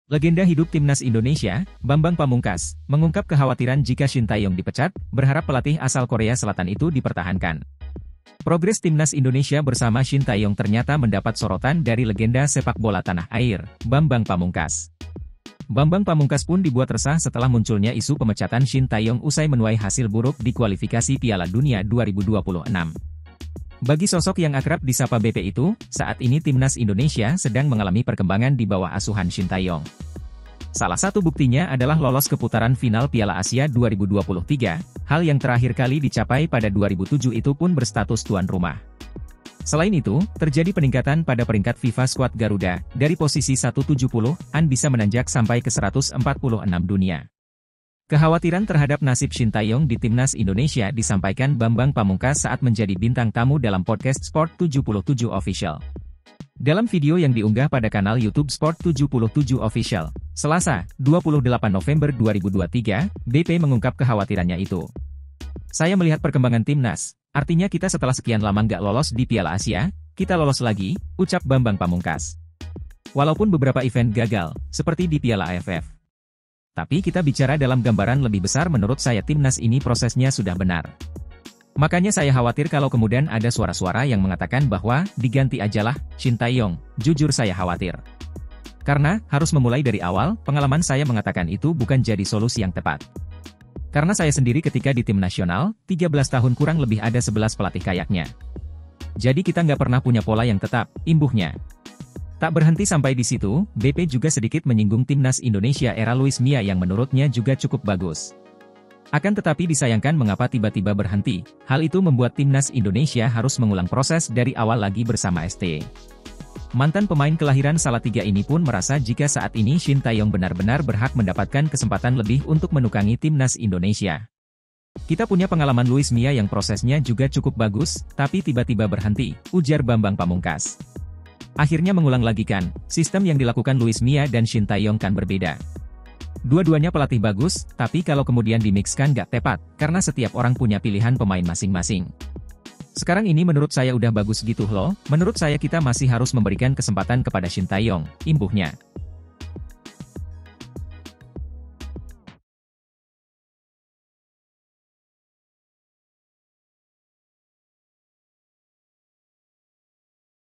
Legenda hidup Timnas Indonesia, Bambang Pamungkas, mengungkap kekhawatiran jika Shin Tae-yong dipecat, berharap pelatih asal Korea Selatan itu dipertahankan. Progres Timnas Indonesia bersama Shin Tae-yong ternyata mendapat sorotan dari legenda sepak bola tanah air, Bambang Pamungkas. Bambang Pamungkas pun dibuat resah setelah munculnya isu pemecatan Shin Tae-yong usai menuai hasil buruk di kualifikasi Piala Dunia 2026. Bagi sosok yang akrab disapa BP itu, saat ini Timnas Indonesia sedang mengalami perkembangan di bawah asuhan Shin Tae-yong. Salah satu buktinya adalah lolos ke putaran final Piala Asia 2023, hal yang terakhir kali dicapai pada 2007 itu pun berstatus tuan rumah. Selain itu, terjadi peningkatan pada peringkat FIFA skuad Garuda, dari posisi 170-an bisa menanjak sampai ke 146 dunia. Kekhawatiran terhadap nasib Shin Tae-yong di Timnas Indonesia disampaikan Bambang Pamungkas saat menjadi bintang tamu dalam podcast Sport 77 Official. Dalam video yang diunggah pada kanal YouTube Sport 77 Official, Selasa, 28 November 2023, BP mengungkap kekhawatirannya itu. Saya melihat perkembangan Timnas, artinya kita setelah sekian lama nggak lolos di Piala Asia, kita lolos lagi, ucap Bambang Pamungkas. Walaupun beberapa event gagal, seperti di Piala AFF. Tapi kita bicara dalam gambaran lebih besar, menurut saya Timnas ini prosesnya sudah benar. Makanya saya khawatir kalau kemudian ada suara-suara yang mengatakan bahwa diganti ajalah Shin Tae-yong, jujur saya khawatir. Karena harus memulai dari awal, pengalaman saya mengatakan itu bukan jadi solusi yang tepat. Karena saya sendiri ketika di tim nasional, 13 tahun kurang lebih ada 11 pelatih kayaknya. Jadi kita nggak pernah punya pola yang tetap, imbuhnya. Tak berhenti sampai di situ, BP juga sedikit menyinggung Timnas Indonesia era Luis Mia yang menurutnya juga cukup bagus. Akan tetapi disayangkan mengapa tiba-tiba berhenti, hal itu membuat Timnas Indonesia harus mengulang proses dari awal lagi bersama ST. Mantan pemain kelahiran Salatiga ini pun merasa jika saat ini Shin Tae-yong benar-benar berhak mendapatkan kesempatan lebih untuk menukangi Timnas Indonesia. Kita punya pengalaman Luis Mia yang prosesnya juga cukup bagus, tapi tiba-tiba berhenti, ujar Bambang Pamungkas. Akhirnya mengulang lagi kan, sistem yang dilakukan Luis Mia dan Shin Tae-yong kan berbeda. Dua-duanya pelatih bagus, tapi kalau kemudian dimixkan nggak tepat, karena setiap orang punya pilihan pemain masing-masing. Sekarang ini menurut saya udah bagus gitu loh, menurut saya kita masih harus memberikan kesempatan kepada Shin Tae-yong, imbuhnya.